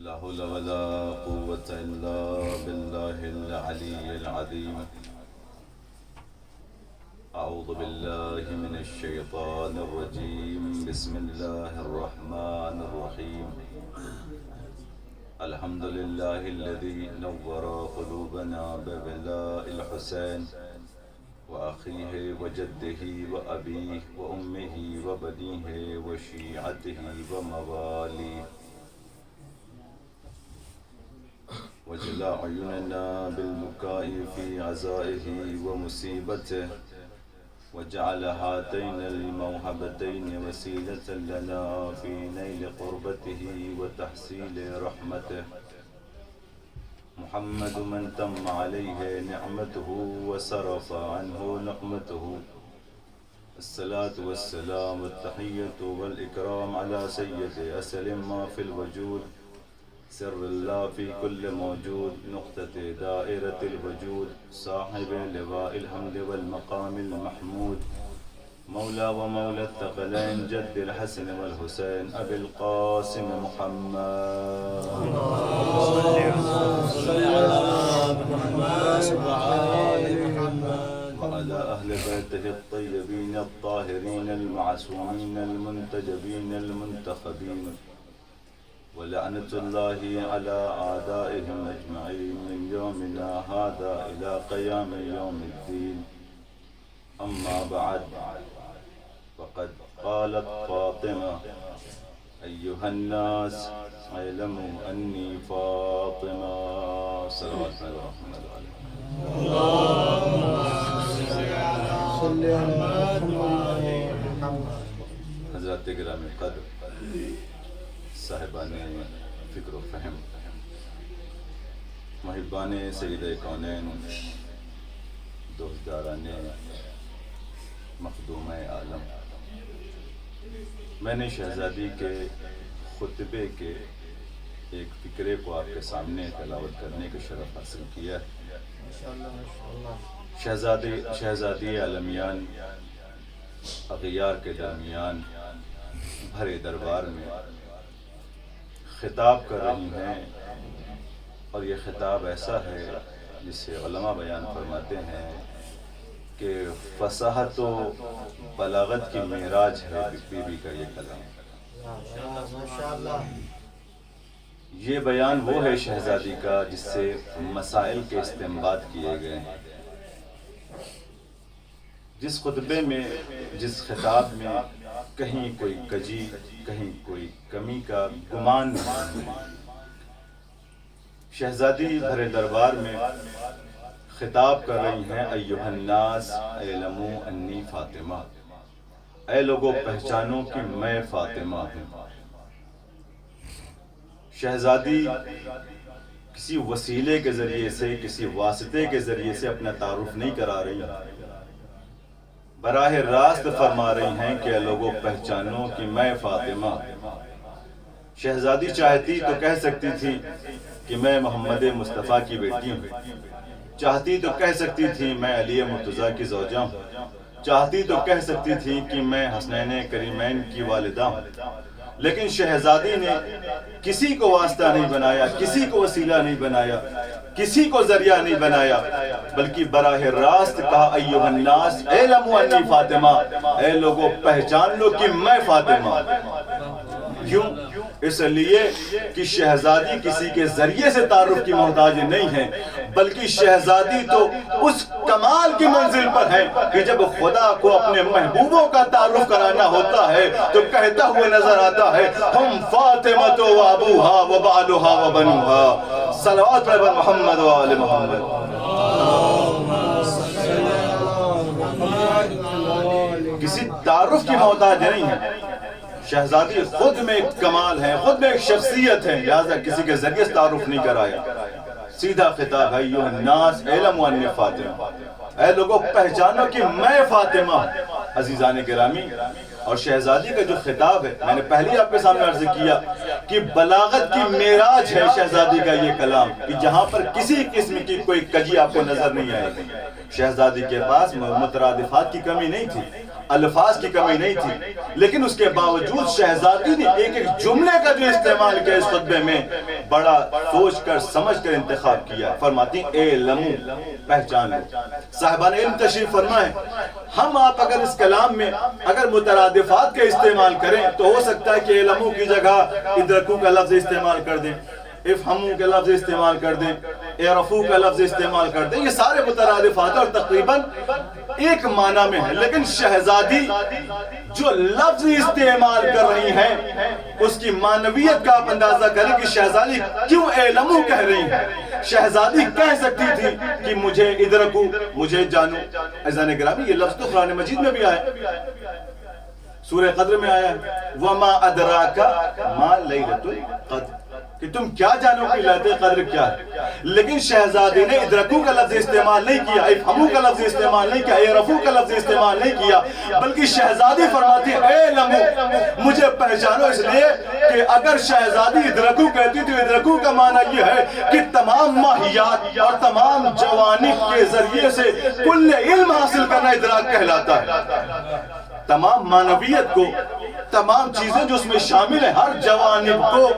لا حول ولا قوة إلا بالله العلي العظيم. أعوذ بالله من الشيطان الرجيم. بسم الله الرحمن الرحيم. الحمد لله الذي نور قلوبنا ببلاء الحسين وأخيه وجده وأبيه وأمه وبنيه وشيعته ومواليه، وجل عيوننا بالبكاء في عزائه ومصيبته، وجعل هاتين الموهبتين وسيلة لنا في نيل قربته وتحصيل رحمته. محمد من تم عليه نعمته وصرف عنه نقمته. الصلاة والسلام والتحية والإكرام على سيد أسل ما في الوجود، سر الله في كل موجود، نقطة دائرة الوجود، صاحب لواء الحمد والمقام المحمود، مولى ومولى الثقلين، جد الحسن والحسين، أبي القاسم محمد. وعلى أهل بيته الطيبين الطاهرين المعصومين المنتجبين المنتخبين، ولعنة الله على أعدائهم أجمعين من يومنا هذا إلى قيام يوم الدين. أما بعد، فقد قالت فاطمة: أيها الناس اعلموا أني فاطمة. صلوات الله عليه. حضرات گرامی قدر، صاحبان فکر و فہم، محبان سید کونین، دوستداران مخدوم عالم، میں نے شہزادی کے خطبے کے ایک فکرے کو آپ کے سامنے تلاوت کرنے کا شرف حاصل کیا ہے۔ شہزادی عالمیان اغیار کے درمیان بھرے دربار میں خطاب کر رہی ہیں، اور یہ خطاب ایسا ہے جسے علماء بیان فرماتے ہیں کہ فصاحت و بلاغت کی معراج ہے بی بی کا یہ کلام۔ یہ بیان وہ ہے شہزادی کا جس سے مسائل کے استنباط کیے گئے ہیں۔ جس خطبے میں، جس خطاب میں کہیں کوئی کجی، کہیں کوئی کمی کا گمان نہیں۔ شہزادی بھرے دربار میں خطاب کر رہی ہیں: ایھا الناس اعلموا انی فاطمہ، اے لوگوں پہچانو کہ میں فاطمہ ہوں۔ شہزادی کسی وسیلے کے ذریعے سے، کسی واسطے کے ذریعے سے اپنا تعارف نہیں کرا رہی ہیں، براہ راست فرما رہی ہیں کہ اے لوگوں پہچانو کہ میں فاطمہ۔ شہزادی چاہتی تو کہہ سکتی تھی کہ میں محمد مصطفیٰ کی بیٹی ہوں، چاہتی تو کہہ سکتی تھی میں علی مرتضیٰ کی زوجہ ہوں، چاہتی تو کہہ سکتی تھی کہ میں حسنین کریمین کی والدہ ہوں، لیکن شہزادی نے کسی کو واسطہ نہیں بنایا، کسی کو وسیلہ نہیں بنایا، کسی کو ذریعہ نہیں بنایا، بلکہ براہ راست کہا: ایھا الناس اعلموا انی فاطمہ، اے لوگوں پہچان لو کہ میں فاطمہ۔ کیوں؟ اس لیے کہ شہزادی کسی کے ذریعے سے تعارف کی محتاج نہیں ہے، بلکہ شہزادی تو اس کمال کی منزل پر ہے کہ جب خدا کو اپنے محبوبوں کا تعارف کرانا ہوتا ہے تو کہتا ہوئے نظر آتا ہے: ہم فاطمہ و ابوہا و بالھا و بنوہا۔ صلوات پر محمد و آل محمد۔ کسی تعارف کی محتاج نہیں ہے۔ شہزادی خود میں ایک کمال ہے، خود میں ایک شخصیت ہے، لہذا کسی کے ذریعے سے تعارف نہیں کرایا۔ سیدھا خطاب ہے: ایھا الناس اعلموا انی فاطمہ، اے لوگوں پہچانو کہ میں فاطمہ۔ عزیزان گرامی، اور شہزادی کا جو خطاب ہے، میں نے پہلے آپ کے سامنے عرض کیا کہ بلاغت کی معراج ہے شہزادی کا یہ کلام، کہ جہاں پر کسی قسم کی کوئی کجی آپ کو نظر نہیں آئے گی۔ شہزادی کے پاس مترادفات کی کمی نہیں تھی، الفاظ کی کمی نہیں تھی، لیکن اس کے باوجود شہزادی نے ایک ایک جملے کا جو استعمال کیا اس خطبے میں، بڑا سوچ کر سمجھ کر انتخاب کیا. فرماتی ہیں اعلموا, پہچان لو. صاحبان علم تشریف فرمائیں, ہم آپ اگر اس کلام میں اگر مترادفات کا استعمال کریں تو ہو سکتا ہے کہ اعلموا کی جگہ ادرکوا کا لفظ استعمال کر دیں, افہموا کا لفظ استعمال کر دیں, اعرفوا کا لفظ استعمال کر دیں. یہ سارے مترادفات اور تقریباً ایک معنی میں ہے, لیکن شہزادی جو لفظ استعمال کر رہی ہیں اس کی معنویت کا آپ اندازہ کریں کہ شہزادی کیوں اعلموا کہہ رہی ہیں. شہزادی کہہ سکتی تھی کہ مجھے ادرکو, مجھے جانو. عزیزان گرامی, یہ لفظ تو قرآن مجید میں بھی آیا, سورہ قدر میں آیا ہے, وَمَا أَدْرَاكَ مَا لَيْلَةُ الْقَدْرِ, کہ تم کیا جانو کہ ليلة القدر کیا ہے. لیکن شہزادی نے ادرکو کا لفظ استعمال نہیں کیا, افہموا کا لفظ استعمال نہیں کیا, اعرفوا کا لفظ استعمال نہیں کیا, بلکہ شہزادی فرماتی ہے اعلموا, مجھے پہچانو. اس لیے کہ اگر شہزادی ادرکو کہتی تو ادرکو کا معنی یہ ہے کہ تمام ماہیات اور تمام جوانب کے ذریعے سے کل علم حاصل کرنا ادراک کہلاتا ہے. تمام معنویت کو, تمام چیزیں جو اس میں شامل ہیں, ہر جوانب کو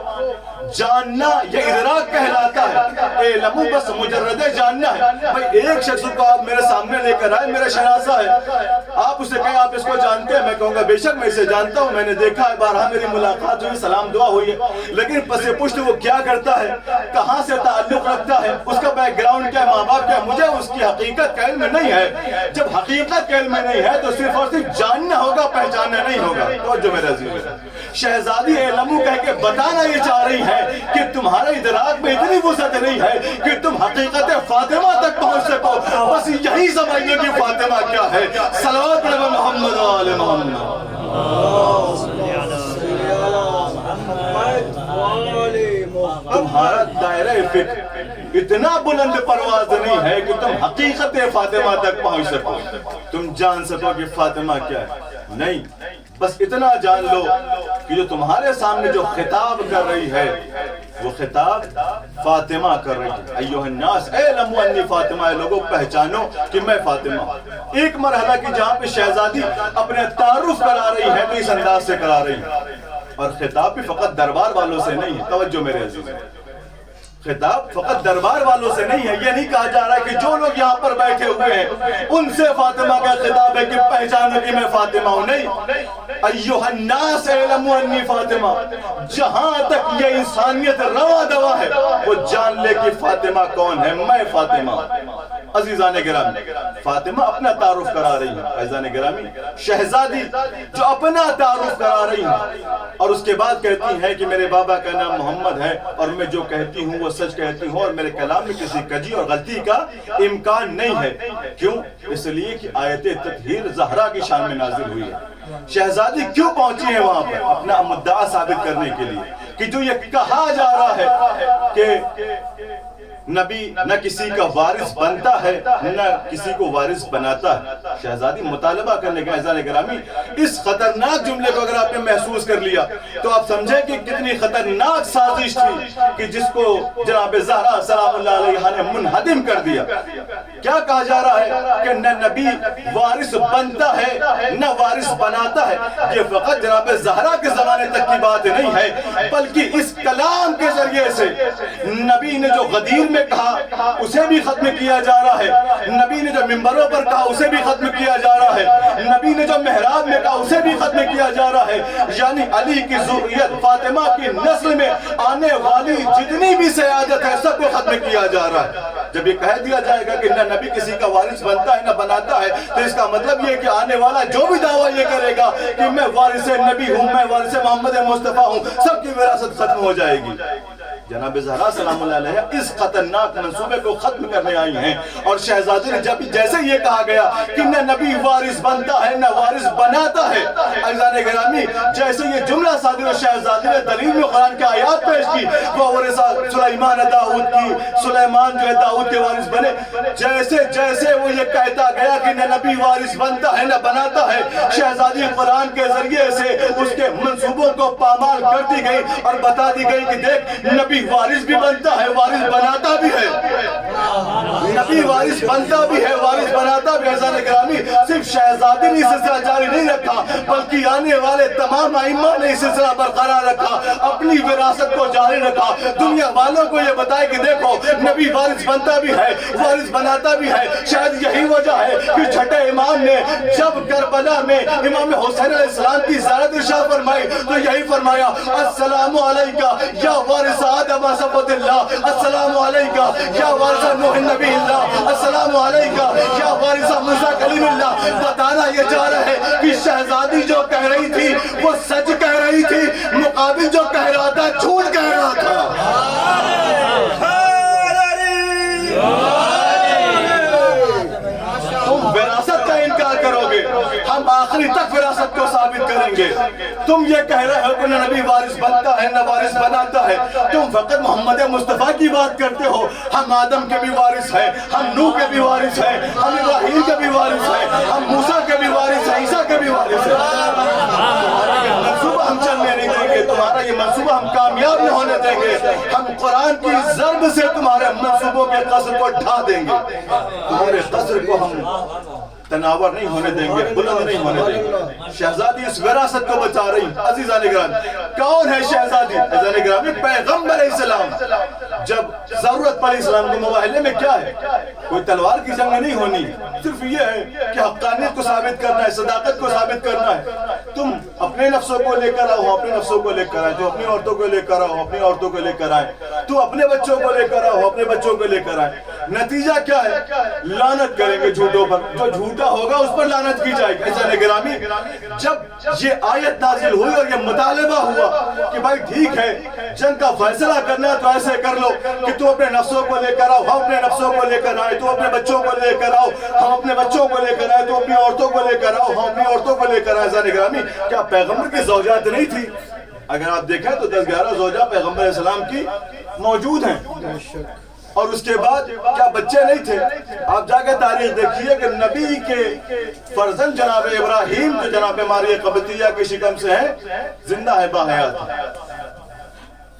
جاننا یہ ادراک کہلاتا ہے. اعلموا بس مجرد جاننا ہے. بھئی ایک شخص کو آپ میرے سامنے لے کر آئے, میرا شناسہ ہے, آپ اسے کہیں آپ اس کو جانتے ہیں, میں کہوں گا بے شک میں اسے جانتا ہوں, میں نے دیکھا ہے, بارہا میری ملاقات ہوئی, سلام دعا ہوئی ہے, لیکن پس پشت وہ کیا کرتا ہے, کہاں سے تعلق رکھتا ہے, اس کا بیک گراؤنڈ کیا ہے, ماں باپ کیا ہے, مجھے اس کی حقیقت کا علم نہیں ہے. جب حقیقت کا علم نہیں ہے تو صرف اور صرف جاننا ہوگا, پہچاننا نہیں ہوگا. تو جو میرا عزیز ہے, شہزادی اعلموا کہہ کے بتانا یہ چاہ رہی ہے کہ تمہارے ادراک میں اتنی وسعت نہیں ہے کہ تم حقیقت فاطمہ تک پہنچ سکو. بس یہی سمجھو کہ فاطمہ کیا ہے. صلوات علی محمد و آل محمد. تمہارا دائرہ فکر اتنا بلند پرواز نہیں ہے کہ تم حقیقت فاطمہ تک پہنچ سکو, تم جان سکو کہ فاطمہ کیا ہے. نہیں, بس اتنا جان لو کہ جو تمہارے سامنے جو خطاب کر رہی ہے وہ خطاب فاطمہ کر رہی ہے. ایوہ الناس اعلموا انی فاطمہ, لوگوں پہچانو کہ میں فاطمہ. ایک مرحلہ کی جہاں پہ شہزادی اپنے تعارف کرا رہی ہے تو اس انداز سے کرا رہی ہے, اور خطاب بھی فقط دربار والوں سے نہیں ہے. توجہ میرے عزیز, خطاب فقط دربار والوں سے نہیں ہے. یہ نہیں کہا جا رہا ہے کہ جو لوگ یہاں پر بیٹھے ہوئے ہیں ان سے فاطمہ کا خطاب ہے کہ پہچانو کہ میں فاطمہ ہوں. نہیں, ایوہ الناس اعلموا انی فاطمہ, جہاں تک یہ انسانیت رواں دوا ہے وہ جان لے کہ فاطمہ کون ہے, میں فاطمہ. عزیزان گرامی, فاطمہ اپنا تعارف کرا رہی ہیں. عزیزان گرامی, شہزادی جو اپنا تعارف کرا رہی ہیں اور اس کے بعد کہتی ہیں کہ میرے بابا کا نام محمد ہے اور میں جو کہتی ہوں وہ سچ کہتی ہوں اور میرے کلام میں کسی کجی اور غلطی کا امکان نہیں ہے. کیوں؟ اس لیے کہ آیت تطہیر زہرا کی شان میں نازل ہوئی ہے. شہزادی کیوں پہنچی ہے وہاں پر؟ اپنا مدعا ثابت کرنے کے لیے کہ جو یہ کہا جا رہا ہے کہ نبی نہ کسی کا وارث بنتا ہے نہ کسی کو وارث بناتا ہے. شہزادی مطالبہ کرنے کا. عزیزان گرامی, اس خطرناک جملے کو اگر آپ نے محسوس کر لیا تو آپ سمجھیں کہ کتنی خطرناک سازش تھی کہ جس کو جناب زہرا سلام اللہ علیہا نے منہدم کر دیا. کیا کہا جا رہا ہے کہ نہ نبی وارث بنتا ہے نہ وارث بناتا ہے. یہ فقط جناب زہرا کے زمانے تک کی بات نہیں ہے, بلکہ اس کلام کے ذریعے سے نبی نے جو غدیر میں کہا اسے بھی ختم کیا جا رہا ہے, نبی نے جو منبروں پر کہا اسے بھی ختم کیا جا رہا ہے, نبی نے جو محراب میں کہا اسے بھی ختم کیا جا رہا ہے. یعنی علی کی ذریت, فاطمہ کی نسل میں آنے والی جتنی بھی سیادت ہے سب کو ختم کیا جا رہا ہے. جب یہ کہہ دیا جائے گا کہ نہ نبی کسی کا وارث بنتا ہے نہ بناتا ہے, تو اس کا مطلب یہ کہ آنے والا جو بھی دعویٰ یہ کرے گا کہ میں وارث نبی ہوں, میں وارث محمد مصطفیٰ ہوں, سب کی وراثت ختم ہو جائے گی. جناب زہرا سلام اللہ علیہ اس خطرناک منصوبے کو ختم کرنے آئی ہیں. اور شہزادی نے جب جیسے یہ کہا گیا کہ نہ نبی وارث بنتا ہے نہ وارث بناتا ہے, عزیزان گرامی جیسے یہ جملہ صادر و شہزادی نے دلیل میں قرآن کی آیات پیش کی, وہ ورثہ سلیمان داؤد کی, سلیمان جو ہے داؤد کے وارث بنے. جیسے جیسے وہ یہ کہتا گیا کہ نہ نبی وارث بنتا ہے نہ بناتا ہے, شہزادی قرآن کے ذریعے سے اس کے منصوبوں کو پامال کر دی گئی اور بتا دی گئی کہ دیکھ نبی نبی وارث بھی بنتا ہے، وارث بناتا بھی ہے، نبی وارث بنتا بھی ہے، وارث بناتا بھی ہے۔ عزیزان گرامی، صرف شہزادی نے سلسلہ جاری نہیں رکھا بلکہ آنے والے تمام ائمہ نے سلسلہ برقرار رکھا، اپنی وراثت کو جاری رکھا، دنیا والوں کو یہ بتائے کہ دیکھو نبی وارث بنتا بھی ہے، وارث بناتا بھی ہے۔ شاید یہی وجہ ہے کہ چھٹے امام نے جب کربلا میں امام حسین علیہ السلام کی زیارت ارشاد فرمائی تو یہی فرمایا، السلام علیکہ یا وارث آدم صفوت اللہ، السلام علیکہ یا وارث نوح نبی اللہ، السلام علیکہ یا وارث موسیٰ کلیم اللہ۔ بتانا یہ چاہ رہا ہے کہ شہزادی جو کہہ رہی تھی وہ سچ کہہ رہی تھی، مقابل جو کہہ رہا تھا جھوٹ کہہ رہا تھا۔ تم وراثت کا انکار کرو گے، ہم آخری تک وراثت کو ثابت کریں گے۔ تم یہ کہہ رہے ہو کہ نہ نبی وارث بنتا ہے نہ وارث بناتا ہے، تم فقط محمد مصطفیٰ کی بات کرتے ہو۔ ہم آدم کے بھی وارث ہیں، ہم نوح کے بھی وارث ہیں، ہم ابراہیم کے بھی وارث ہیں، ہم موسیٰ کے بھی وارث ہیں، عیسیٰ کے بھی وارث ہیں۔ منصوبہ ہم چلنے نہیں دیں گے، تمہارا یہ منصوبہ ہم کامیاب نہیں ہونے دیں گے۔ ہم قرآن کی ضرب سے تمہارے منصوبوں کے قصر کو ڈھا دیں گے، تمہارے قصر کو ہم تناور نہیں ہونے دیں گے، بلند نہیں ہونے دیں گے۔ شہزادی اس وراثت کو بچا رہی۔ عزیزان گرامی، کون ہے شہزادی؟ عزیزان گرامی، پیغمبر علیہ السلام۔ جب ضرورت پڑی اسلام کو مواحلے میں کیا ہے؟ کوئی تلوار کی جنگ نہیں ہونی، صرف یہ ہے کہ حقانیت کو ثابت کرنا ہے، صداقت کو ثابت کرنا ہے۔ تم اپنے نفسوں کو لے کر آؤ، اپنے نفسوں کو لے کر آئے، تو اپنی عورتوں کو لے کر آؤ، اپنی عورتوں کو لے کر آئے، تو اپنے بچوں کو لے کر آؤ، اپنے بچوں کو لے کر آئے۔ نتیجہ کیا ہے؟ لعنت کریں گے جھوٹوں پر، جو جھوٹا ہوگا اس پر لعنت کی جائے گی۔ عزیزان گرامی، جب یہ آیت نازل ہوئی اور یہ مطالبہ ہوا کہ بھائی ٹھیک ہے جنگ کا فیصلہ کرنا ہے تو ایسے کر لو کہ تو اپنے نفسوں کو لے کر آؤ، ہم اپنے نفسوں کو لے کر آئے، تو اپنے بچوں کو لے کر آؤ، ہم اپنے بچوں کو لے کر آئے، تو اپنی عورتوں کو لے کر آؤ، ہم اپنی عورتوں کو لے کر آئے۔ عزیزان گرامی، کیا پیغمبر کی زوجات نہیں تھی؟ اگر آپ دیکھیں تو 10-11 زوجہ پیغمبر علیہ السلام کی موجود ہیں، اور اس کے بعد کیا بچے نہیں تھے؟ آپ جا کے تاریخ دیکھیے کہ نبی کے فرزند جناب ابراہیم جو جناب ماریہ قبطیہ کے شکم سے ہیں، زندہ ہے، باحیات۔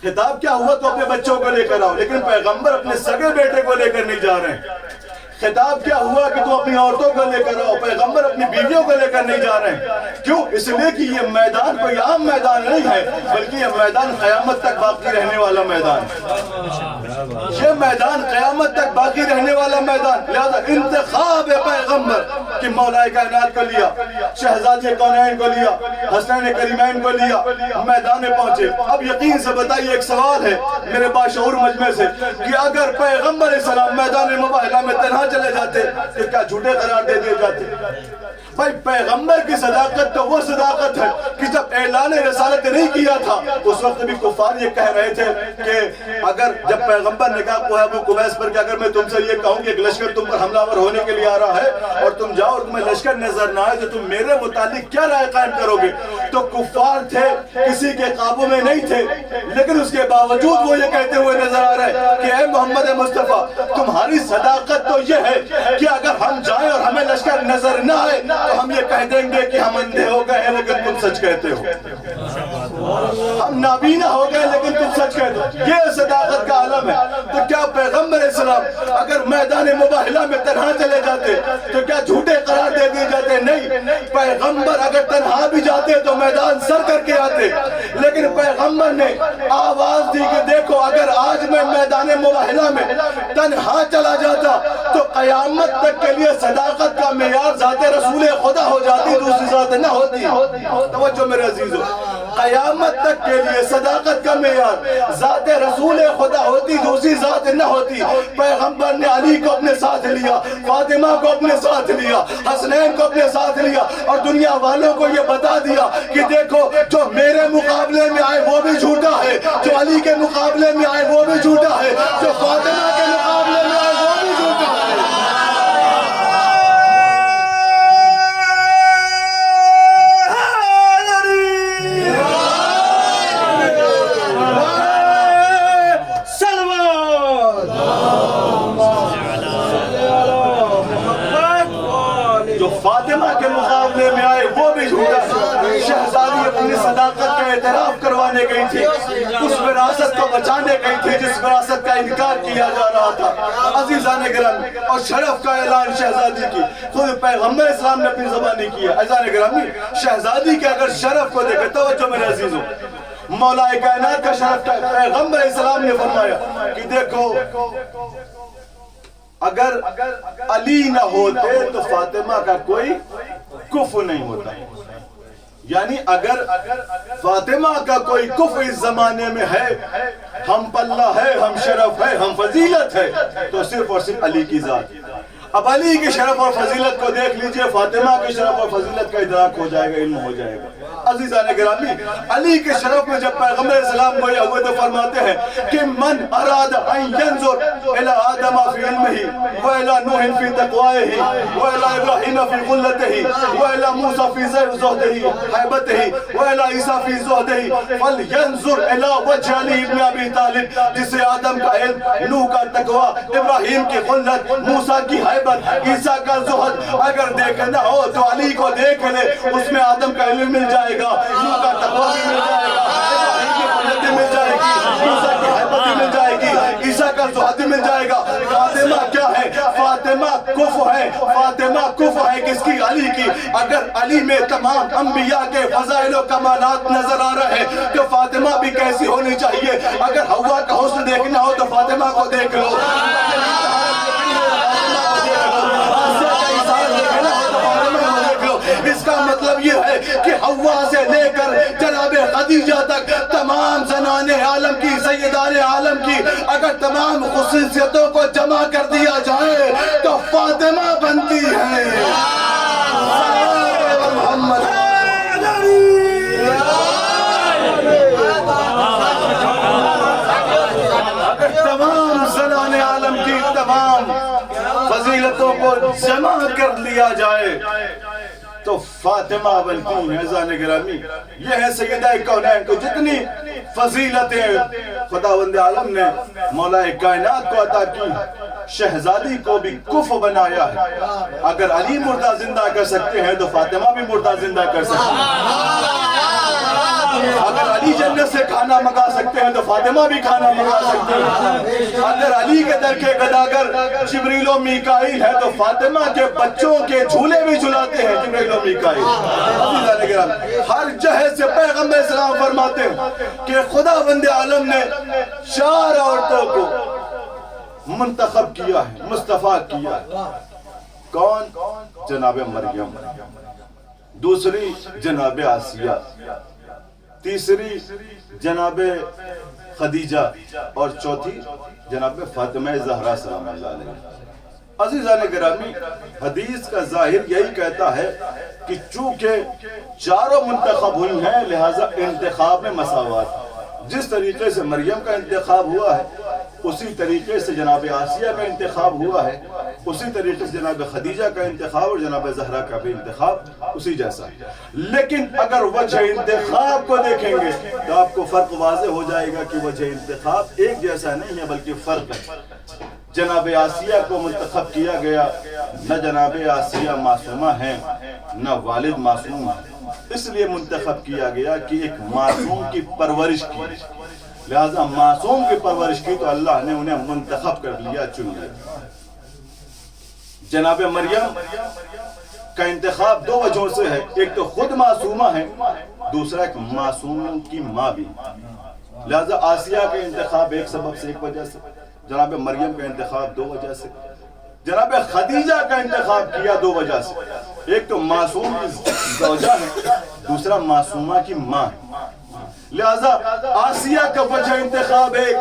خطاب کیا ہوا؟ تو اپنے بچوں کو لے کر آؤ، لیکن پیغمبر اپنے سگے بیٹے کو لے کر نہیں جا رہے ہیں۔ خطاب کیا ہوا کہ تو اپنی عورتوں کو لے کر آؤ، پیغمبر اپنی بیویوں کو لے کر نہیں جا رہے ہیں۔ کیوں؟ اس لیے کہ یہ میدان کوئی عام میدان نہیں ہے، بلکہ یہ میدان قیامت تک باقی رہنے والا میدان ہے۔ یہ میدان قیامت تک باقی رہنے والا میدان، لہذا انتخاب پیغمبر کہ مولا کائنات کو لیا، شہزادی کونین کو لیا، حسنین کریمین کو لیا، میدان میں پہنچے۔ اب یقین سے بتائیے، ایک سوال ہے میرے باشعور مجمع سے کہ اگر پیغمبر علیہ السلام میدان مباہلہ میں تنہا چلے جاتے تو کیا جھوٹے قرار دے دیے جاتے؟ بھائی پیغمبر کی صداقت تو وہ صداقت ہے کہ جب اعلان رسالت نہیں کیا تھا اس وقت بھی کفار یہ کہہ رہے تھے کہ اگر جب پیغمبر نے کہا کوہ ابو قبیس پر کہ اگر میں تم سے یہ کہوں کہ ایک لشکر تم پر حملہ آور ہونے کے لیے آ رہا ہے اور تم جاؤ اور تمہیں لشکر نظر نہ آئے تو تم میرے متعلق کیا رائے قائم کرو گے؟ تو کفار تھے، کسی کے قابو میں نہیں تھے، لیکن اس کے باوجود وہ یہ کہتے ہوئے نظر آ رہے ہیں کہ اے محمد مصطفیٰ، تمہاری صداقت تو یہ ہے کہ اگر ہم جائیں اور ہمیں لشکر نظر نہ آئے تو ہم یہ کہہ دیں گے کہ ہم اندھے ہو گئے ہیں لیکن تم سچ کہتے ہو، ہم نابینا ہو گئے لیکن تم سچ کہتے ہو۔ یہ صداقت کا عالم ہے۔ تو کیا پیغمبر علیہ السلام اگر میدان مباہلہ میں تنہا چلے جاتے تو کیا جھوٹے قرار دے دیے جاتے؟ نہیں، پیغمبر اگر تنہا بھی جاتے تو میدان سر کر کے آتے، لیکن پیغمبر نے آواز دی کہ دیکھو اگر آج میں میدان مباہلہ میں تنہا چلا جاتا تو قیامت تک کے لیے صداقت کا معیار ذات رسول خدا ہو جاتی، دوسری ذات نہ ہوتی۔ توجہ میرے عزیزو، قیامت تک کے لیے صداقت کا معیار ذات رسول خدا ہوتی، دوسری ذات نہ ہوتی۔ پیغمبر نے علی کو اپنے ساتھ لیا، فاطمہ کو اپنے ساتھ لیا، حسنین کو اپنے ساتھ لیا، اور دنیا والوں کو یہ بتا دیا کہ دیکھو جو میرے مقابلے میں آئے وہ بھی جھوٹا ہے، جو علی کے مقابلے میں آئے وہ بھی جھوٹا ہے، جو فاطمہ کے مقابلے میں آئے وہ بھی جھوٹا ہے۔ فاطمہ کے مقابلے میں آئے وہ بھی جھوٹا ہے۔ شہزادی اپنی صداقت کا اعتراف کروانے کروانے گئی تھی، اس وراثت کو بچانے گئی تھی جس وراثت کا انکار کیا جا رہا تھا۔ عزیزان گرامی، اور شرف کا اعلان شہزادی کی خود پیغمبر اسلام نے اپنی زبانی کیا۔ عزیزان گرامی، شہزادی کے اگر شرف کو دیکھیں، توجہ میرے عزیزوں، مولا کائنات کا شرف کا پیغمبر اسلام نے فرمایا کہ دیکھو اگر علی نہ ہوتے تو فاطمہ کا کوئی کفو نہیں ہوتا، یعنی اگر فاطمہ کا کوئی کفو اس زمانے میں ہے، ہم پلہ ہے، ہم شرف ہے، ہم فضیلت ہے، تو صرف اور صرف علی کی ذات۔ اب علی کی شرف اور فضیلت کو دیکھ لیجئے، فاطمہ کی شرف اور فضیلت کا ادراک ہو جائے گا، علم ہو جائے گا۔ عزیزان گرامی، علی کے شرف میں جب پیغمبر اسلام گویا ہوئے تو فرماتے ہیں کہ من اراد ان ينظر الى آدم فی علمہ والى نوح فی تقوائہ والى ابراہیم فی غلتہ والى موسیٰ فی زہدہ حیبتہ والى عیسیٰ فی زہدہ فلینظر الى وجہ علی ابن ابی طالب، جسے آدم کا علم، نوح کا تقوی، ابراہیم کی غلت، موسیٰ کی حیبت، عیسیٰ کا زہد اگر دیکھنا ہو تو علی کو دیکھ لے، اس میں آدم کا علم مل جائے گا، نوح کا تقوی بھی مل جائے گا، ابراہیم کی غلط بھی مل جائے گی، موسیٰ کی حیبت بھی مل جائے گی، عیسیٰ کا زہد بھی مل جائے گا۔ فاطمہ کیا ہے؟ فاطمہ کفو ہے، فاطمہ کفو ہے کس کی؟ علی کی۔ اگر علی میں تمام انبیاء کے فضائل و کمالات نظر آ رہے ہیں تو فاطمہ بھی کیسی ہونی چاہیے؟ اگر حوا کا حسن دیکھنا ہو تو فاطمہ کو دیکھ لو، اس کا مطلب یہ ہے کہ حوا سے لے کر جناب خدیجہ تک تمام زنان عالم کی، سیدان عالم کی اگر تمام خصوصیتوں کو جمع کر دیا جائے تو فاطمہ بنتی ہے۔ محمد تمام زنان عالم کی تمام فضیلتوں کو جمع کر لیا جائے تو فاطمہ بنتی ہیں۔ عزیزان گرامی، یہ ہے سیدہ کونین کو جتنی فضیلتیں خداوند عالم نے مولا کائنات کو عطا کی، شہزادی کو بھی کفو بنایا ہے۔ اگر علی مردہ زندہ کر سکتے ہیں تو فاطمہ بھی مردہ زندہ کر سکتے ہیں۔ اگر علی جنت سے کھانا منگا سکتے ہیں تو فاطمہ بھی کھانا منگا سکتے ہیں۔ اگر علی کے در کے گداگر جبریل و میکائیل ہے تو فاطمہ کے بچوں کے جھولے بھی جھلاتے ہیں جبریل و میکائیل۔ ہر جہد سے پیغمبر اسلام فرماتے ہیں کہ خداوند عالم نے 4 عورتوں کو منتخب کیا ہے، مصطفیٰ کیا ہے۔ کون؟ جناب مریم، دوسری جناب آسیہ، تیسری جناب خدیجہ، اور چوتھی جناب فاطمہ زہرا سلام اللہ علیہ۔ عزیزان گرامی، حدیث کا ظاہر یہی کہتا ہے کہ چونکہ چاروں منتخب ہوئی ہیں لہٰذا انتخاب میں مساوات۔ جس طریقے سے مریم کا انتخاب ہوا ہے اسی طریقے سے جناب آسیہ کا انتخاب ہوا ہے، اسی طریقے سے جناب خدیجہ کا انتخاب اور جناب زہرا کا بھی انتخاب اسی جیسا ہے۔ لیکن اگر وجہ انتخاب کو دیکھیں گے تو آپ کو فرق واضح ہو جائے گا کہ وجہ انتخاب ایک جیسا نہیں ہے بلکہ فرق ہے۔ جناب آسیہ کو منتخب کیا گیا، نہ جناب آسیہ معصومہ ہیں نہ والد معصوم ہیں، اس لیے منتخب کیا گیا کہ ایک معصوم کی پرورش کی، لہذا معصوم کی پرورش کی تو اللہ نے انہیں منتخب کر لیا، چن لیا۔ جناب مریم کا انتخاب 2 وجہوں سے ہے، ایک تو خود معصومہ ہے، دوسرا ایک معصوم کی ماں بھی، لہذا آسیہ کا انتخاب ایک سبب سے، ایک وجہ سے، جناب مریم کا انتخاب 2 وجہ سے، جناب خدیجہ کا انتخاب کیا 2 وجہ سے، ایک تو معصوم کی زوجہ ہے، دوسرا معصومہ کی ماں ہے، لہذا آسیہ کا وجہ انتخاب 1،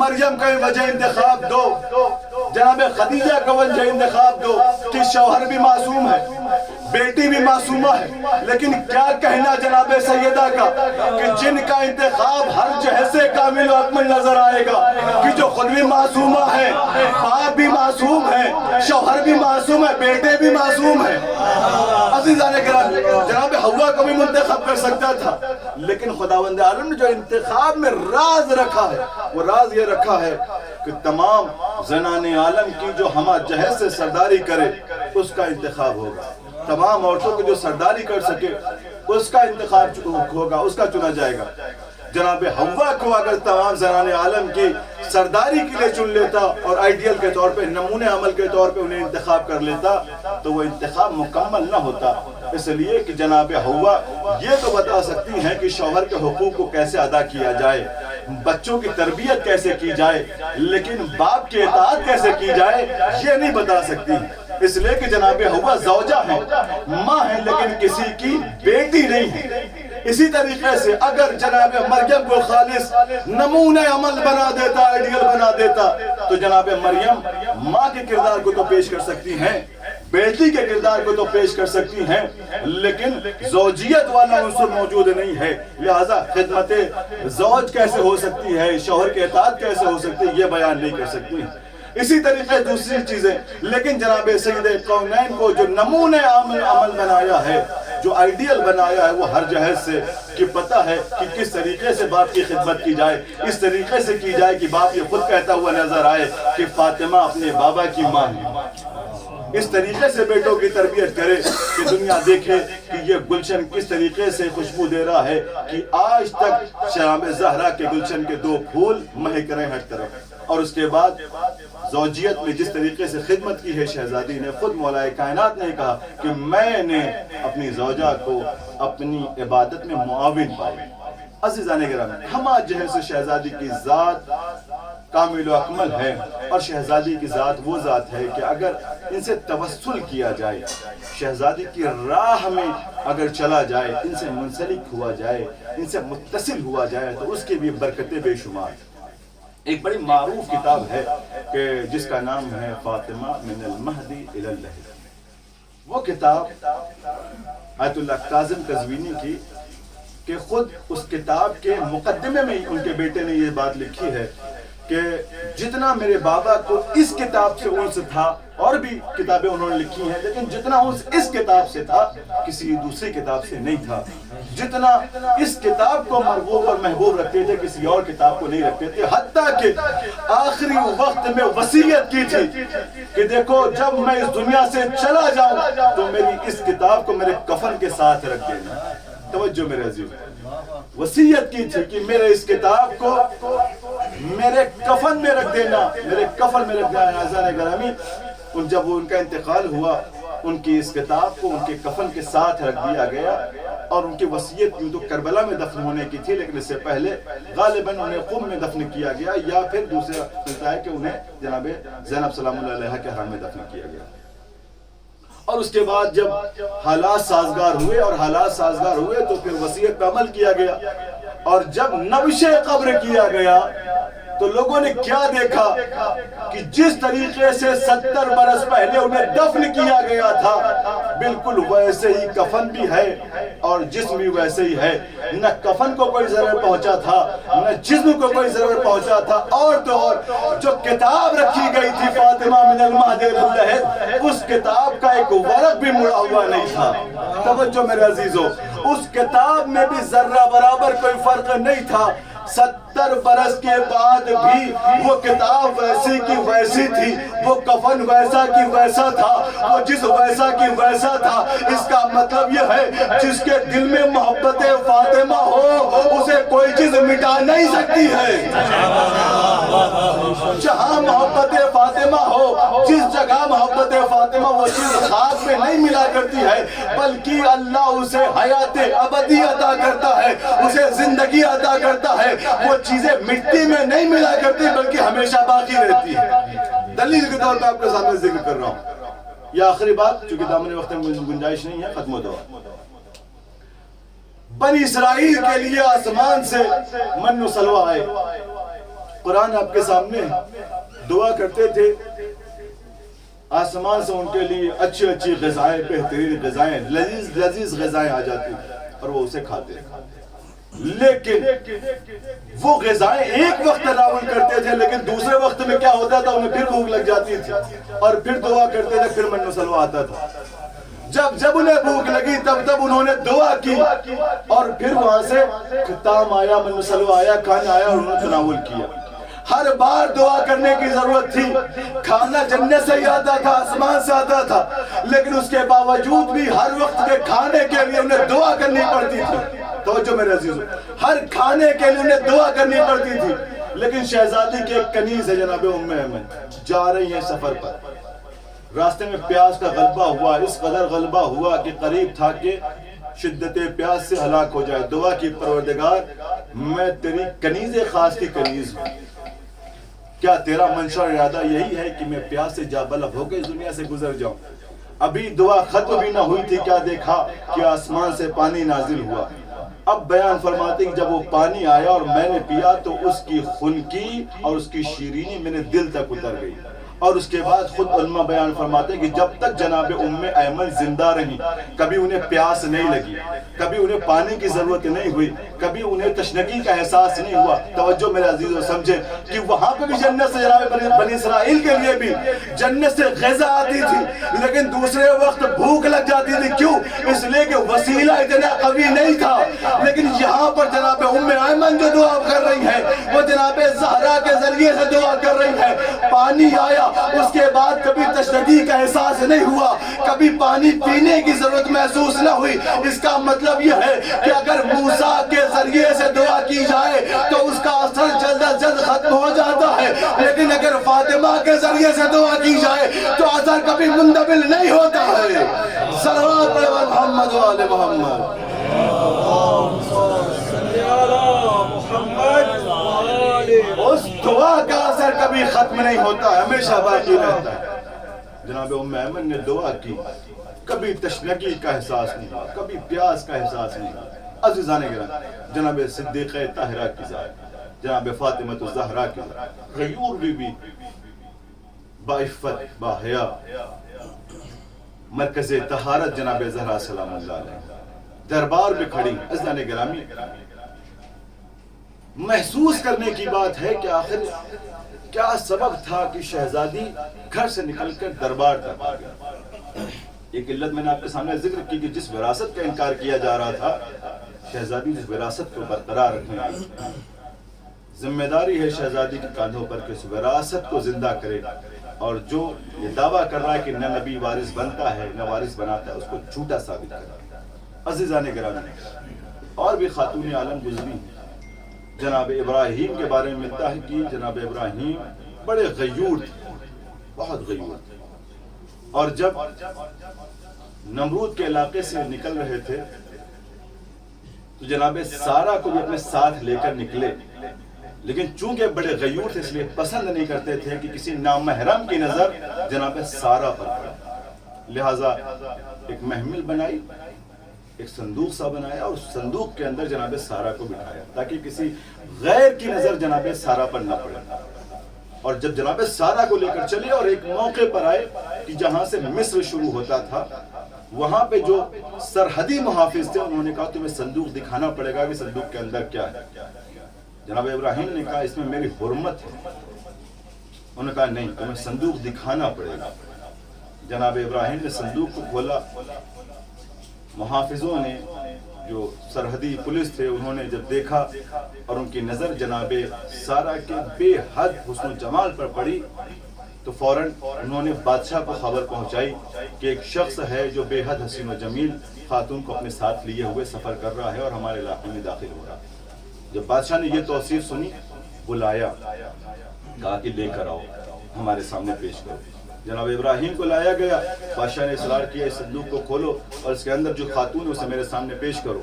مریم کا وجہ انتخاب 2، جناب خدیجہ کا وجہ انتخاب 2 کہ شوہر بھی معصوم ہے، بیٹی بھی معصومہ ہے، لیکن کیا کہنا جناب سیدہ کا کہ جن کا انتخاب ہر جہد سے کامل و اکمل نظر آئے گا، کہ جو خود بھی معصومہ ہے، باپ بھی معصوم ہے، شوہر بھی معصوم ہے، بیٹے بھی معصوم ہے۔ عزیزان گرامی، جناب حوا کو بھی منتخب کر سکتا تھا، لیکن خداوند عالم نے جو انتخاب میں راز رکھا ہے وہ راز یہ رکھا ہے کہ تمام زنان عالم کی جو ہمہ جہد سے سرداری کرے اس کا انتخاب ہوگا، تمام عورتوں کو جو سرداری کر سکے اس کا انتخاب ہوگا، اس کا چنا جائے گا۔ جناب حوا کو اگر تمام زنان عالم کی سرداری کے لیے چن لیتا اور آئیڈیل کے طور پہ نمونے عمل کے طور پہ انہیں انتخاب کر لیتا تو وہ انتخاب مکمل نہ ہوتا، اس لیے کہ جناب حوا یہ تو بتا سکتی ہیں کہ شوہر کے حقوق کو کیسے ادا کیا جائے، بچوں کی تربیت کیسے کی جائے، لیکن باپ کی اطاعت کیسے کی جائے یہ نہیں بتا سکتی، اس لیے کہ جناب حوا زوجہ ہیں، ماں ہیں، لیکن کسی کی بیٹی نہیں ہے۔ اسی طریقے سے اگر جناب مریم کو خالص نمونہ عمل بنا دیتا، آئیڈیل بنا دیتا، تو جناب مریم ماں کے کردار کو تو پیش کر سکتی ہیں، بیٹی کے کردار کو تو پیش کر سکتی ہیں، لیکن زوجیت والا عنصر موجود نہیں ہے، لہذا خدمت زوج کیسے ہو سکتی ہے، شوہر کے اطاعت کیسے ہو سکتی ہے، یہ بیان نہیں کر سکتی ہیں۔ اسی طریقے دوسری چیزیں، لیکن جناب سید کونین کو جو نمونہ عمل بنایا ہے، جو آئیڈیل بنایا ہے، وہ ہر جہت سے کہ پتہ ہے کہ کس طریقے سے باپ کی خدمت کی جائے، اس طریقے سے کی جائے کہ باپ یہ خود کہتا ہوا نظر آئے کہ فاطمہ اپنے بابا کی ماں ہے، اس طریقے سے بیٹوں کی تربیت کرے کہ دنیا دیکھے کہ یہ گلشن کس طریقے سے خوشبو دے رہا ہے کہ آج تک شام زہرا کے گلشن کے 2 پھول مہک رہے ہیں ہر طرف۔ اور اس کے بعد زوجیت میں جس طریقے سے خدمت کی ہے شہزادی نے، خود مولا کائنات نے کہا کہ میں نے اپنی زوجہ کو اپنی عبادت میں معاون پایا۔ عزیزان گرامی، ہم آج جو ہے سے شہزادی کی ذات کامل و اکمل ہے، اور شہزادی کی ذات وہ ذات ہے کہ اگر ان سے توسل کیا جائے، شہزادی کی راہ میں اگر چلا جائے، ان سے منسلک ہوا جائے، ان سے متصل ہوا جائے تو اس کی بھی برکتیں بے شمار۔ ایک بڑی معروف کتاب ہے کہ جس کا نام ہے فاطمہ من المہدی الی اللہد، وہ کتاب آیت اللہ کاظم قزوینی کی، کہ خود اس کتاب کے مقدمے میں ان کے بیٹے نے یہ بات لکھی ہے کہ جتنا میرے بابا کو اس کتاب سے انس تھا، اور بھی کتابیں انہوں نے لکھی ہیں، لیکن جتنا انس اس کتاب سے تھا کسی دوسری کتاب سے نہیں تھا، جتنا اس کتاب کو مرغوب اور محبوب رکھتے تھے کسی اور کتاب کو نہیں رکھتے تھے، حتیٰ کہ آخری وقت میں وصیت کی تھی کہ دیکھو جب میں اس دنیا سے چلا جاؤں تو میری اس کتاب کو میرے کفن کے ساتھ رکھ دینا۔ توجہ میرے عزیز، وصیت کی تھی کہ میرے اس کتاب کو میرے کفن میں رکھ دینا، میرے کفن میں رکھ دینا۔ عزیزان گرامی، جب ان کا انتقال ہوا، ان کی اس کتاب کو ان کے کفن کے ساتھ رکھ دیا گیا، اور ان کی وصیت یوں تو کربلا میں دفن ہونے کی تھی، لیکن اس سے پہلے غالباً انہیں قم میں دفن کیا گیا، یا پھر دوسرا ملتا ہے کہ انہیں جناب زینب سلام اللہ علیہ کے حرم میں دفن کیا گیا۔ اور اس کے بعد جب حالات سازگار ہوئے تو پھر وصیت پہ عمل کیا گیا، اور جب نبش قبر کیا گیا تو لوگوں نے کیا دیکھا کہ جس طریقے سے 70 برس پہلے انہیں دفن کیا گیا تھا، بالکل ویسے ہی کفن بھی ہے اور جسم بھی ویسے ہی ہے، نہ کفن کو کوئی ضرر پہنچا تھا، نہ جسم کو کوئی ضرر پہنچا تھا، اور تو اور جو کتاب رکھی گئی تھی فاطمہ من المہدی الی اللہد، اس کتاب کا ایک ورق بھی مڑا ہوا نہیں تھا۔ توجہ میرے عزیزو، اس کتاب میں بھی ذرہ برابر کوئی فرق نہیں تھا۔ 70 برس کے بعد بھی وہ کتاب ویسی کی ویسی تھی، وہ کفن ویسا کی ویسا تھا، وہ جسم ویسا کی ویسا تھا۔ اس کا مطلب یہ ہے جس کے دل میں محبت فاطمہ ہو اسے کوئی چیز مٹا نہیں سکتی ہے۔ جہاں محبت فاطمہ ہو، جس جگہ محبت فاطمہ، وہ چیز خاک میں نہیں ملا کرتی ہے، بلکہ اللہ اسے حیات ابدی عطا کرتا ہے، اسے زندگی عطا کرتا ہے۔ وہ چیزیں مٹی میں نہیں ملا کرتی بلکہ ہمیشہ باقی رہتی ہے۔ دلیل کے طور پہ آپ کے سامنے ذکر کر رہا ہوں۔ یہ آخری بات، چونکہ دامن وقت میں گنجائش نہیں ہے، ختم ہو دعا۔ بنی اسرائیل کے لیے آسمان سے من و سلوہ آئے، قرآن آپ کے سامنے دعا کرتے تھے، آسمان سے ان کے لیے اچھی اچھی غذائیں، بہترین غذائیں، لذیذ غذائیں آ جاتی اور وہ اسے کھاتے، لیکن وہ غذائیں ایک وقت تناول کرتے تھے، لیکن دوسرے وقت میں کیا ہوتا تھا، انہیں پھر بھوک لگ جاتی تھی اور پھر دعا کرتے تھے، پھر من و سلوہ آتا تھا۔ جب انہیں بھوک لگی تب انہوں نے دعا کی، اور پھر وہاں سے طعام آیا، من و سلوہ آیا، کھانا آیا اور انہوں نے تناول کیا۔ ہر بار دعا کرنے کی ضرورت تھی. کھانا جنت سے ہی آتا تھا, آسمان سے آتا تھا, لیکن اس کے باوجود بھی ہر وقت کے کھانے کے لیے انہیں دعا کرنی پڑتی تھی. توجہ میرے عزیزو, ہر کھانے کے لیے انہیں دعا کرنی پڑتی تھی. لیکن شہزادی کی ایک کنیز ہے جناب ام ایمن, جا رہی ہیں سفر پر, راستے میں پیاس کا غلبہ ہوا, اس قدر غلبہ ہوا کہ قریب تھا کہ شدت پیاس سے ہلاک ہو جائے. دعا کی پروردگار میں تیری کنیز خاص کی کنیز ہوں, کیا تیرا منشا اور ارادہ یہی ہے کہ میں پیاس سے جا بلب ہو کے اس دنیا سے گزر جاؤں؟ ابھی دعا ختم بھی نہ ہوئی تھی, کیا دیکھا کہ آسمان سے پانی نازل ہوا. اب بیان فرماتے کہ جب وہ پانی آیا اور میں نے پیا تو اس کی خنکی اور اس کی شیرینی میرے دل تک اتر گئی. اور اس کے بعد خود علماء بیان فرماتے کہ جب تک جناب ام ایمن زندہ رہی, کبھی انہیں پیاس نہیں لگی, کبھی انہیں پانی کی ضرورت نہیں ہوئی, کبھی انہیں تشنگی کا احساس نہیں ہوا. توجہ میرے عزیزو سمجھیں کہ وہاں پہ بھی جنت سے جناب بنی اسرائیل کے لیے بھی جنت سے غذا آتی تھی, لیکن دوسرے وقت بھوک لگ جاتی تھی. کیوں؟ اس لیے کہ وسیلہ اتنا قوی نہیں تھا. لیکن یہاں پر جناب ام ایمن جو دعا کر رہی ہے وہ جناب زہرا کے ذریعے سے دعا کر رہی ہے. پانی آیا, اس کے بعد کبھی تشنگی کا احساس نہیں ہوا, کبھی پانی پینے کی ضرورت محسوس نہ ہوئی. اس کا مطلب یہ ہے کہ اگر موسیٰ کے ذریعے سے دعا کی جائے تو اس کا اثر جلد از جلد ختم ہو جاتا ہے, لیکن اگر فاطمہ کے ذریعے سے دعا کی جائے تو اثر کبھی منتقل نہیں ہوتا ہے. صلوات علی محمد و آل محمد. اس دعا کا اثر کبھی ختم نہیں ہوتا, ہمیشہ باقی رہتا ہے. جناب ام ایمن نے دعا کی, کبھی تشنگی کا احساس نہیں ہوا, کبھی پیاس کا احساس نہیں ہوا. عزیزان گرامی, جناب صدیقہ طاہرہ کی ذات, جناب فاطمہ الزہرا کی ذات, غیور بی بی, باعفت, باحیا, مرکز طہارت جناب زہرا سلام اللہ علیہ دربار میں کھڑی. عزیزان گرامی, محسوس کرنے کی بات ہے کہ آخر کیا سبب تھا کہ شہزادی گھر سے نکل کر دربار تک آ گئی. ایک علت میں نے آپ کے سامنے ذکر کی کہ جس وراثت کا انکار کیا جا رہا تھا, شہزادی جس وراثت کو برقرار رکھنے کی ذمہ داری ہے شہزادی کے کاندھوں پر کہ اس وراثت کو زندہ کرے, اور جو یہ دعویٰ کر رہا ہے کہ نہ نبی وارث بنتا ہے نہ وارث بناتا ہے, اس کو جھوٹا ثابت کرے. عزیزان گرامی, اور بھی خاتون عالم گزری. جناب ابراہیم کے بارے میں ملتا ہے کہ جناب ابراہیم بڑے غیور تھے, بہت غیور تھے, اور جب نمرود کے علاقے سے نکل رہے تھے تو جناب سارا کو بھی اپنے ساتھ لے کر نکلے, لیکن چونکہ بڑے غیور تھے اس لیے پسند نہیں کرتے تھے کہ کسی نامحرم کی نظر جناب سارا پر پڑے. لہٰذا ایک محمل بنائی, ایک صندوق سا بنایا, اور اس صندوق کے اندر جناب سارا کو بٹھایا تاکہ کسی غیر کی نظر جناب سارا پر نہ پڑے. اور جب جناب سارا کو لے کر چلے اور ایک موقع پر آئے کہ جہاں سے مصر شروع ہوتا تھا, وہاں پہ جو سرحدی محافظ تھے انہوں نے کہا تمہیں صندوق دکھانا پڑے گا کہ صندوق کے اندر کیا ہے. جناب ابراہیم نے کہا اس میں میری حرمت ہے. انہوں نے کہا نہیں, تمہیں صندوق دکھانا پڑے گا. جناب ابراہیم نے صندوق کو کھولا. محافظوں نے, جو سرحدی پولیس تھے, انہوں نے جب دیکھا اور ان کی نظر جناب سارا کے بے حد حسن و جمال پر پڑی تو فوراً انہوں نے بادشاہ کو خبر پہنچائی کہ ایک شخص ہے جو بے حد حسین و جمیل خاتون کو اپنے ساتھ لیے ہوئے سفر کر رہا ہے اور ہمارے علاقے میں داخل ہو رہا ہے. جب بادشاہ نے یہ توصیف سنی, بلایا, کہا کہ لے کر آؤ, ہمارے سامنے پیش کرو. جناب ابراہیم کو لایا گیا. بادشاہ نے اصرار کیا اس صندوق کو کھولو اور اس کے اندر جو خاتون ہے اسے میرے سامنے پیش کرو.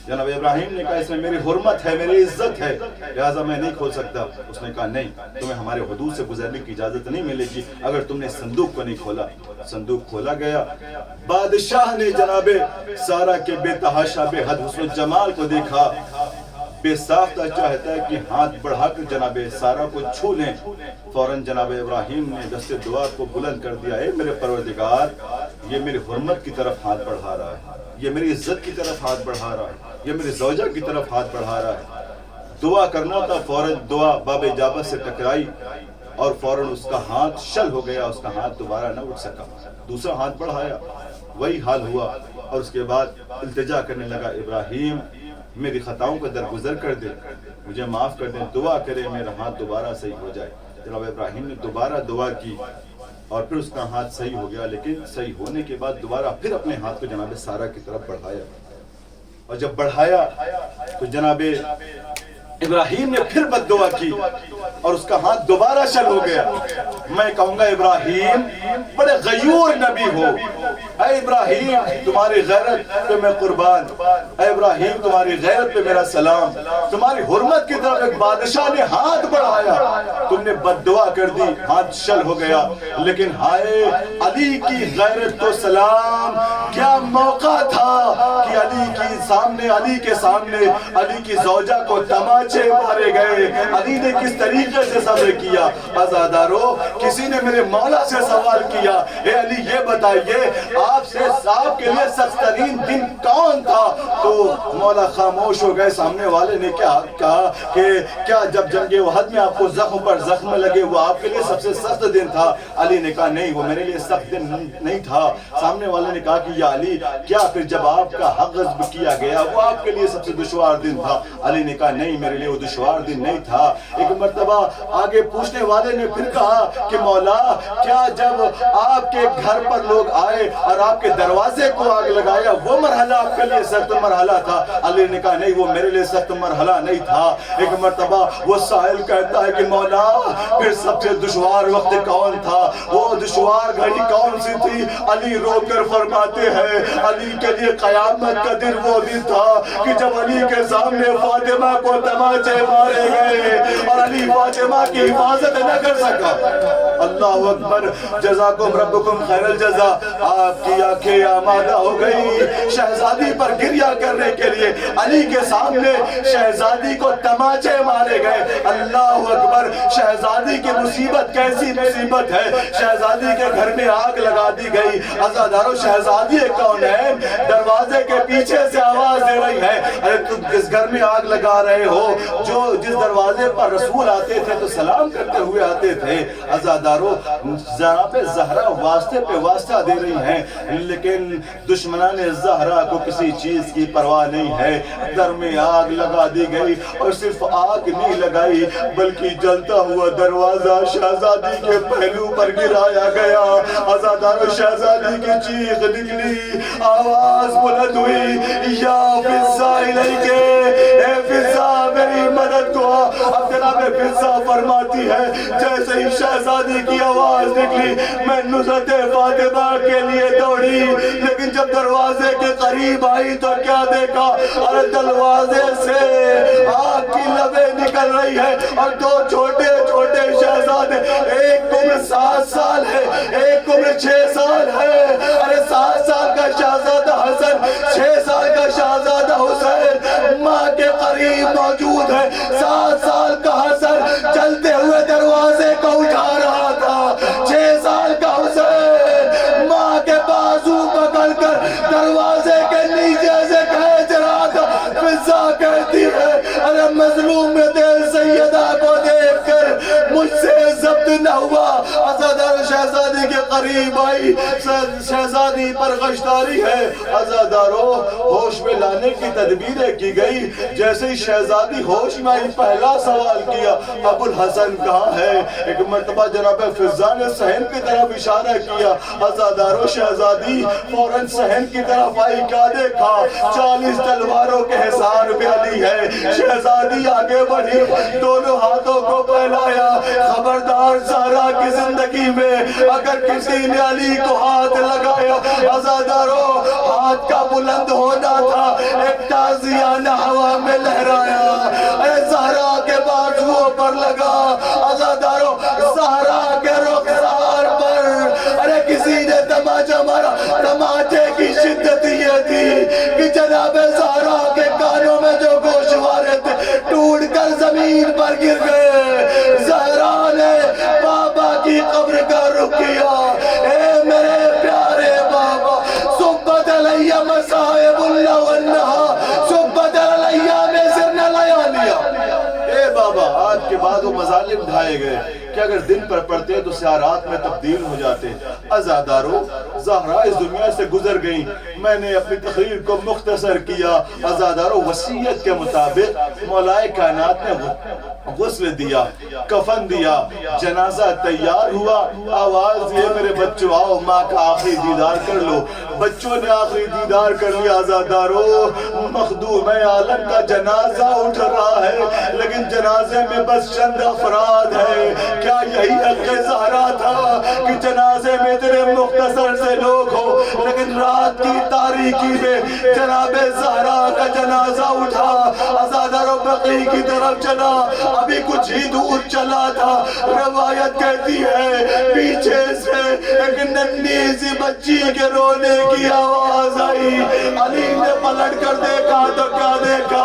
جناب ابراہیم نے کہا اس میں میری حرمت ہے, میری عزت ہے, لہٰذا میں نہیں کھول سکتا. اس نے کہا نہیں, تمہیں ہمارے حدود سے گزرنے کی اجازت نہیں ملے گی اگر تم نے صندوق کو نہیں کھولا. صندوق کھولا گیا. بادشاہ نے جناب سارا کے بے تحاشا بے حد حسن و جمال کو دیکھا. بے ساختہ چاہتا ہے کہ ہاتھ بڑھا کر جناب سارا کو چھو لیں. فوراً جناب ابراہیم نے دست دعا کو بلند کر دیا, اے میرے پروردگار, یہ میری حرمت کی طرف ہاتھ بڑھا رہا ہے, یہ میری عزت کی طرف ہاتھ بڑھا رہا ہے, یہ میری زوجہ کی طرف ہاتھ بڑھا رہا ہے. دعا کرنا تھا, فوراً دعا باب اجابت سے ٹکرائی اور فوراً اس کا ہاتھ شل ہو گیا, اس کا ہاتھ دوبارہ نہ اٹھ سکا. دوسرا ہاتھ بڑھایا, وہی حال ہوا, اور اس کے بعد التجا کرنے لگا, ابراہیم میری خطاؤں کو درگزر کر دے، مجھے معاف کر دیں، دعا کرے میرا ہاتھ دوبارہ صحیح ہو جائے۔ جناب ابراہیم نے دوبارہ دعا کی اور پھر اس کا ہاتھ صحیح ہو گیا، لیکن صحیح ہونے کے بعد دوبارہ پھر اپنے ہاتھ کو جناب سارہ کی طرف بڑھایا، اور جب بڑھایا تو جناب ابراہیم نے پھر بد دعا کی اور اس کا ہاتھ دوبارہ شل ہو گیا۔ میں کہوں گا ابراہیم بڑے غیور نبی ہو، اے ابراہیم تمہاری غیرت پہ میں قربان، اے ابراہیم تمہاری غیرت پہ میرا سلام، تمہاری حرمت کی طرف ایک بادشاہ نے ہاتھ بڑھایا، تم نے بد دعا کر دی، ہاتھ شل ہو گیا، لیکن ہائے علی کی غیرت کو سلام، کیا موقع تھا کہ علی کے سامنے علی کی زوجہ کو تماچے مارے گئے، علی نے کس طریقے سے صبر کیا۔ عزادارو کسی نے میرے مولا سے سوال کیا، اے علی یہ بتائیے آپ کے لیے سخت ترین دن کون تھا؟ تو مولا خاموش ہو گئے۔ سامنے والے نے کہا کہ کیا جب جنگ احد میں آپ کو زخم پر زخم لگے وہ آپ کے لیے سب سے سخت دن تھا؟ علی نے کہا نہیں، وہ میرے لیے سخت دن نہیں تھا۔ سامنے والے نے کہا کہ یا علی کیا پھر جب آپ کا حق غصب کیا گیا وہ آپ کے لیے سب سے دشوار دن تھا؟ علی نے کہا نہیں، میرے لیے وہ دشوار دن نہیں تھا۔ ایک مرتبہ آگے پوچھنے والے نے پھر کہا کہ مولا کیا جب آپ کے گھر پر لوگ آئے اور آپ کے دروازے کو آگ لگایا وہ مرحلہ آپ کے لیے سخت مرحلہ تھا؟ علی نے کہا نہیں، وہ میرے لیے سخت مرحلہ نہیں تھا۔ ایک مرتبہ وہ سائل کہتا ہے کہ مولا پھر سب سے دشوار وقت کون تھا؟ وہ دشوار گھڑی کون سی تھی؟ علی رو کر فرماتے ہیں علی کے لیے قیامت کا دن وہ دن تھا کہ جب علی کے سامنے فاطمہ کو تماچے مارے گئے اور علی فاطمہ کی حفاظت نہ کر سکا۔ اللہ اکبر، جزاکم ربکم خیر الجزا۔ آپ کی آنکھیں آمادہ ہو گئی شہزادی پر گریہ کرنے کے لیے، علی کے سامنے شہزادی کو تماچے مارے گئے۔ اللہ اکبر، شہزادی کی مصیبت کیسی مصیبت ہے، شہزادی کے گھر میں آگ لگا دی گئی۔ عزادارو شہزادی کونین دروازے کے پیچھے سے آواز دے رہی ہے، ارے تم کس گھر میں آگ لگا رہے ہو؟ جو جس دروازے پر رسول آتے تھے تو سلام کرتے ہوئے آتے تھے۔ عزادارو جناب زہرا واسطے پہ واسطہ دے رہی ہیں، لیکن دشمنان زہرا کو کسی چیز کی پرواہ نہیں ہے۔ در میں آگ لگا دی گئی اور صرف آگ نہیں لگائی بلکہ جلتا ہوا دروازہ شہزادی کے پہلو پر گرایا گیا۔ عزادارو شہزادی کی چیخ نکلی، آواز بلند ہوئی، یا فضا الیکے، اے فضا میری مدد دعا۔ اب جناب فضا فرماتی ہے جیسے ہی شہزادی کی آواز نکلی میں نصرت فاطمہ کے لیے دوڑی، لیکن جب دروازے کے قریب آئی تو کیا دیکھا؟ اور دروازے سے آگ کی لبیں نکل رہی ہے اور دو چھوٹے چھوٹے شہزادے، ایک عمر 7 سال ہے ایک عمر 6 سال ہے۔ ارے 7 سال کا شہزادہ حسن، 6 سال کا شہزادہ حسین ماں کے قریب موجود ہے۔ 7 سال کا حسن چلتے ہوئے دروازے کو اٹھا رہا تھا، 6 سال کا حسین ماں کے بازو پکڑ کر دروازے کے نیچے سے کھینچ رہا تھا۔ فضا کہتی ہے ارے مظلوم دل سیدہ کو دیکھ کر مجھ سے ضبط نہ ہوا۔ عزادار شہزادی کے قریب آئی، شہزادی پر غشتاری ہے۔ عزادارو ہوش میں لانے کی تدبیریں کی گئی۔ جیسے ہی شہزادی ہوش میں آئی پہلا سوال کیا ابو الحسن کہاں ہے؟ ایک مرتبہ جناب فضا نے صحن کی طرف اشارہ کیا۔ عزادارو شہزادی فوراً صحن کی طرف آئی، کیا دیکھا؟ 40 تلواروں کے حصار پہ علی ہے۔ شہزادی آگے بڑھی، دونوں ہاتھوں کو پھیلایا، خبردار زہرا کی زندگی میں اگر کسی نے علی کو ہاتھ لگایا، عزادارو ہاتھ کا بلند ہونا تھا، ایک تازیانہ ہوا میں لہرایا، اے زہرا کے بازوؤں پر لگا۔ عزادارو زہرا کے رخسار پر ارے کسی نے تماچا مارا۔ تماچے کی شدت یہ تھی کہ جناب زہرا کے کانوں میں جو گوشوارے تھے ٹوٹ کر زمین پر گر گئے۔ زہرا نے بابا کی قبر کا رخ کیا، اے میرے پیارے بابا، صبت علیہ مصائب اللہ والنہا، صبت علیہ میں سرن وفات کے بعد وہ مظالم ڈھائے گئے کہ اگر دن پر پڑھتے تو سیارات میں تبدیل ہو جاتے. عزادارو، زہرا اس دنیا سے گزر گئیں. میں نے اپنی تقریر کو مختصر کیا. عزادارو، وصیت کے مطابق مولائے کائنات نے غسل دیا، کفن دیا، جنازہ تیار ہوا. آواز دیے میرے بچوں آؤ ماں کا آخری دیدار کر لو. بچوں نے آخری دیدار کر لیا. عزادارو، مخدوم عالم کا جنازہ اٹھ رہا ہے لیکن جنازے میں بس چند افراد ہے. کیا یہی حق زہرا تھا کہ جنازے میں اتنے مختصر سے لوگ ہو لیکن رات کی تاریکی میں جناب زہرا کا جنازہ اٹھا. عزادارو، بقیع کی طرف چلا. ابھی کچھ ہی دور چلا تھا. روایت کہتی ہے پیچھے سے ایک ننھی سی بچی کے رونے کی آواز آئی. علی نے پلٹ کر دیکھا تو کیا دیکھا؟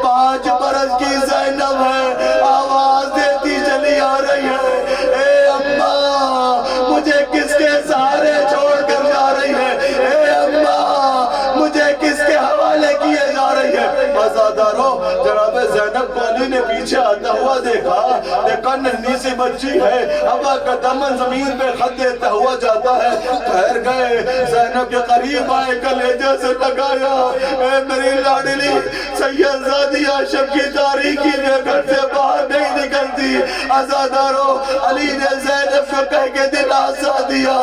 5 برس کی زینب ہے. آواز دیتی چلی آ رہی ہے، اے اماں مجھے کس کے سہارے چھوڑ کر جا رہی ہے؟ اے اماں مجھے کس کے حوالے کیے جا رہی ہے؟ عزادارو، جناب زینب کو علی نے پیچھے آتا ہوا دیکھا. دیکھا ننھی سی بچی ہے. ابا کا دامن زمین پہ خط دیتا ہوا جاتا ہے. ٹھہر گئے. زینب کے قریب آئے، کلیجے سے لگایا. اے میری لاڈلی سید زادی عاشق کی تاریکی میں گھر سے باہر نہیں نکلتی. عزادارو، علی نے زینب کو کہہ کے دلاسا دیا.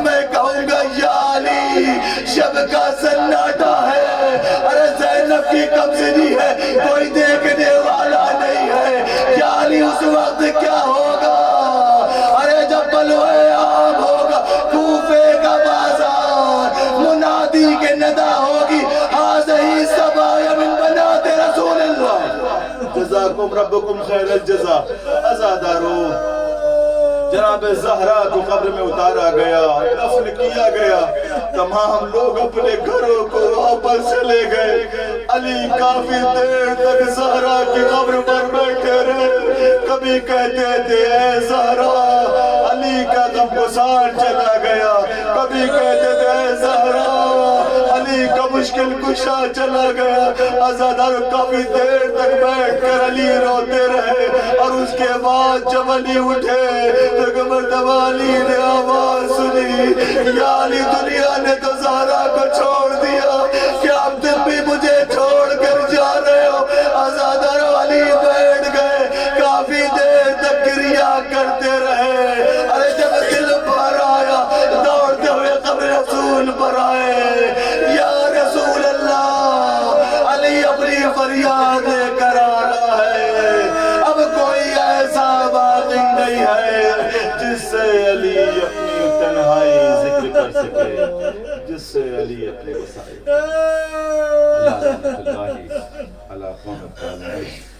میں کہوں گا یا علی، شب کا سناٹا ہے. ارے زینب کی کمزنی ہے، کوئی دیکھنے والا نہیں ہے. یا علی، اس وقت کیا ہوگا؟ ارے جب بلوے عام ہوگا، کوفے کا بازار منادی کے ندا ہوگی، ہذہی سبایا من بنات رسول اللہ. جزاکم ربکم خیر الجزا. عزادارو، جناب زہرا کو قبر میں اتارا گیا، دفن کیا گیا. تمام لوگ اپنے گھروں کو واپس چلے گئے. علی کافی دیر تک زہرا کی قبر پر بیٹھے رہے. کبھی کہتے تھے اے زہرا، علی کا غمگسار چلا گیا. کبھی کہتے تھے اے زہرا، علی کا مشکل کشا چلا گیا. عزادار کافی دیر تک بیٹھ کر علی روتے رہے. اور اس کے بعد جب علی اٹھے تو مرتبہ علی نے آواز سنی، یا علی دنیا نے تو زہرا کو چھوڑ دیا، کیا اب تم بھی مجھے چھوڑ کر جا رہے ہو؟ عزادار علی بیٹھ گئے. کافی دیر تک گریہ کرتے رہے. ارے جب دل پر آیا دوڑتے ہوئے قبر رسول پر آئے. یا رسول اللہ، علی اپنی فریاد لے کر آ رہا ہے. اب کوئی ایسا باقی نہیں ہے جس سے علی اپنی تنہائی ذکر کر سکے، جس سے علی اپنے وسائل. اللہ رحمت اللہ علی قوم التابعین.